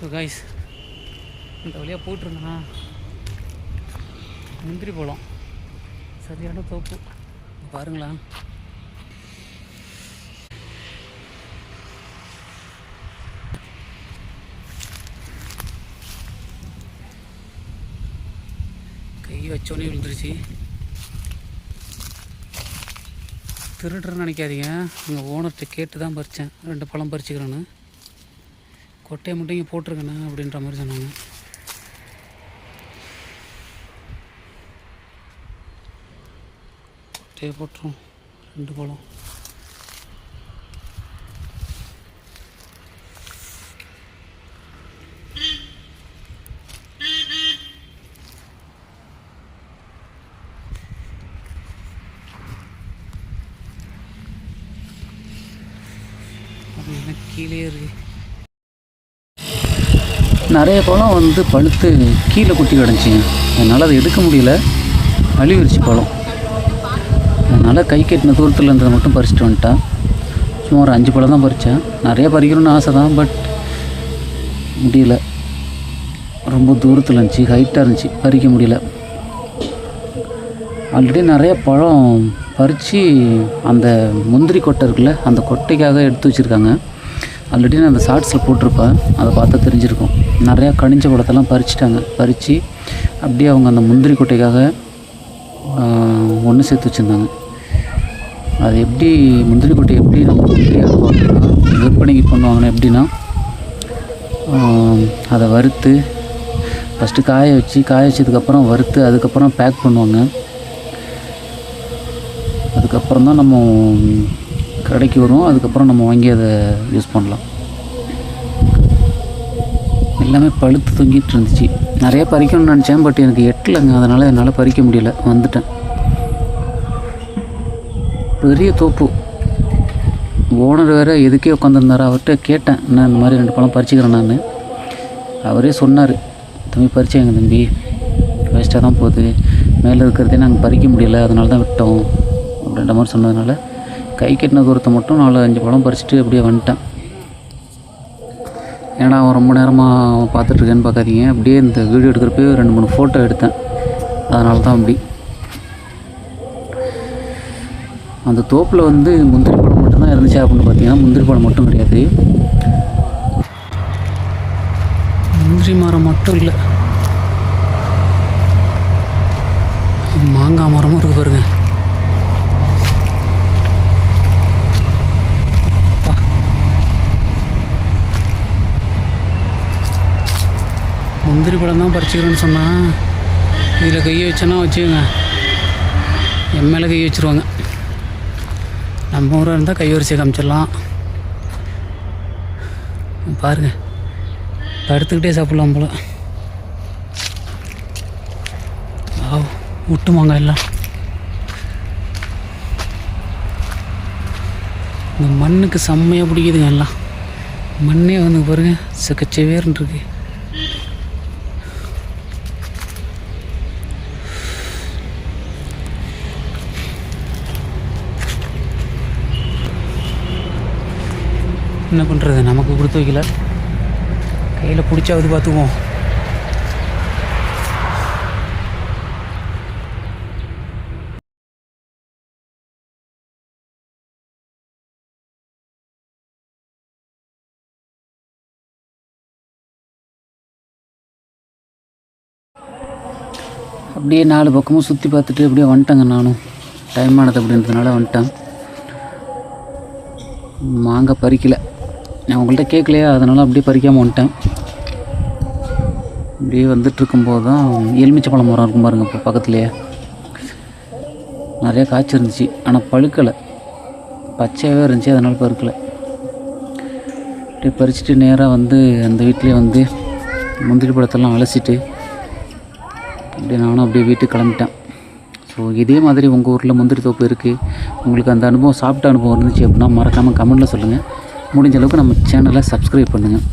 So guys, இந்த வழியாக போயிட்டுருந்தேன்னா முந்திரி பழம் சரியான தோப்பு பாருங்களா. கை வச்சோடனே விழுந்துருச்சு. திருடுறேன்னு நினைக்காதீங்க, எங்கள் ஓனர்கிட்ட கேட்டு தான் பறித்தேன். 2 பழம் பறிச்சுக்கிறேன்னு. கொட்டையை மட்டும் இங்கே போட்டிருக்கேண்ணா அப்படின்ற மாதிரி சொன்னாங்க. கொட்டையை போட்டுரும் 2 பழம். அது கீழே இருக்கு. நிறைய பழம் வந்து பழுத்து கீழே குட்டி கிடச்சிங்க. என்னால் அதை எடுக்க முடியல, அழிவிருச்சு பழம். அதனால் கை கட்டின தூரத்தில் இருந்ததை மட்டும் பறிச்சுட்டு வந்துட்டேன். சும்மா ஒரு 5 பழம் தான் பறித்தேன். நிறைய பறிக்கணும்னு ஆசை தான், பட் முடியல. ரொம்ப தூரத்தில் இருந்துச்சு, ஹைட்டாக இருந்துச்சு, பறிக்க முடியல. ஆல்ரெடி நிறைய பழம் பறித்து அந்த முந்திரி கொட்டை இருக்குல்ல, அந்த கொட்டைக்காக எடுத்து வச்சுருக்காங்க. ஆல்ரெடி நான் அந்த ஷார்ட்ஸில் போட்டிருப்பேன், அதை பார்த்தா தெரிஞ்சிருக்கும். நிறையா கனிஞ்ச பழத்தெல்லாம் பறிச்சிட்டாங்க. பறித்து அப்படியே அவங்க அந்த முந்திரி கொட்டைக்காக ஒன்று சேர்த்து வச்சுருந்தாங்க. அது எப்படி முந்திரி கொட்டை எப்படி நம்ம முந்திரியாக போட்டோம்னா விற்பனைக்கு பண்ணுவாங்கன்னா எப்படின்னா, அதை வறுத்து ஃபஸ்ட்டு காய வச்சதுக்கப்புறம் வறுத்து அதுக்கப்புறம் பேக் பண்ணுவாங்க. அதுக்கப்புறம் தான் நம்ம கடைக்கு வரும். அதுக்கப்புறம் நம்ம வாங்கி அதை யூஸ் பண்ணலாம். எல்லாமே பழுத்து தொங்கிட்டு இருந்துச்சு. நிறைய பறிக்கணும்னு நினச்சேன், பட் எனக்கு எட்டலைங்க. அதனால் என்னால் பறிக்க முடியல, வந்துட்டேன். பெரிய தோப்பு. ஓனர் வேறு எதுக்கே உட்காந்துருந்தார். அவர்கிட்ட கேட்டேன், நான் இந்த மாதிரி 2 பழம் பறிச்சுக்கிறேன் நான். அவரே சொன்னார், தம்பி பறிச்சேங்க தம்பி, வேஸ்ட்டாக தான் போகுது, மேலே இருக்கிறதே நாங்கள் பறிக்க முடியல, அதனால தான் விட்டோம் அப்படின்ற மாதிரி சொன்னதுனால கை கட்டின தூரத்தை மட்டும் 4-5 பழம் பறிச்சுட்டு அப்படியே வந்துட்டேன். ஏன்னா அவன் ரொம்ப நேரமாக பார்த்துட்ருக்கேன்னு பார்க்காதீங்க. அப்படியே இந்த வீடியோ எடுக்கிறப்பே 2-3 ஃபோட்டோ எடுத்தேன். அதனால தான் அப்படி. அந்த தோப்பில் வந்து முந்திரி பழம் மட்டும்தான் இருந்துச்சு அப்படின்னு பார்த்தீங்கன்னா, முந்திரி பழம் மட்டும் கிடையாது, முந்திரி மரம் மட்டும் இல்லை, மாங்காய் மரமும் இருக்குது பாருங்க. முந்திரி பழம் தான் பறிச்சுக்கிறேன்னு சொன்னால் இதில் கையை வச்சோன்னா வச்சுக்கோங்க, என் மேலே கை வச்சுருவாங்க. நம்ம ஊராக இருந்தால் கை வரிசை காமிச்சிடலாம். பாருங்கள், படுத்துக்கிட்டே சாப்பிட்லாம் போல். விட்டுமாங்க எல்லாம். இந்த மண்ணுக்கு செம்மையாக பிடிக்குதுங்க எல்லாம். மண்ணே வந்து பாருங்கள் செக்கச்சவேர்ன்னு இருக்கு. என்ன பண்ணுறது, நமக்கு கொடுத்து வைக்கல, கையில் பிடிச்சாவது பார்த்துக்குவோம். அப்படியே 4 பக்கமும் சுற்றி பார்த்துட்டு அப்படியே வந்துட்டேங்க. நானும் டைம் ஆனது அப்படின்றதுனால வந்துட்டேன். மாங்காய் பறிக்கலை, நான் உங்கள்கிட்ட கேட்கலையா, அதனால் அப்படியே பறிக்காமல் வந்துட்டேன். அப்படியே வந்துட்டுருக்கும்போது தான் எலுமிச்சை பழம் மரம் இருக்கும் பாருங்கள், இப்போ பக்கத்துலேயே நிறையா காய்ச்சி இருந்துச்சு. ஆனால் பழுக்கலை, பச்சையாகவே இருந்துச்சு, அதனால் பழுக்கலை. அப்படியே பறிச்சுட்டு நேராக வந்து அந்த வீட்டிலே வந்து முந்திரி பழத்தெல்லாம் அலசிட்டு அப்படியே நானும் அப்படியே வீட்டுக்கு கிளம்பிட்டேன். ஸோ இதே மாதிரி உங்கள் ஊரில் முந்திரி தோப்பு இருக்குது, உங்களுக்கு அந்த அனுபவம் சாப்பிட்ட அனுபவம் இருந்துச்சு அப்படின்னா மறக்காமல் கமெண்ட்டில் சொல்லுங்கள். முடிஞ்ச அளவுக்கு நம்ம சேனலை சப்ஸ்கிரைப் பண்ணுங்கள்.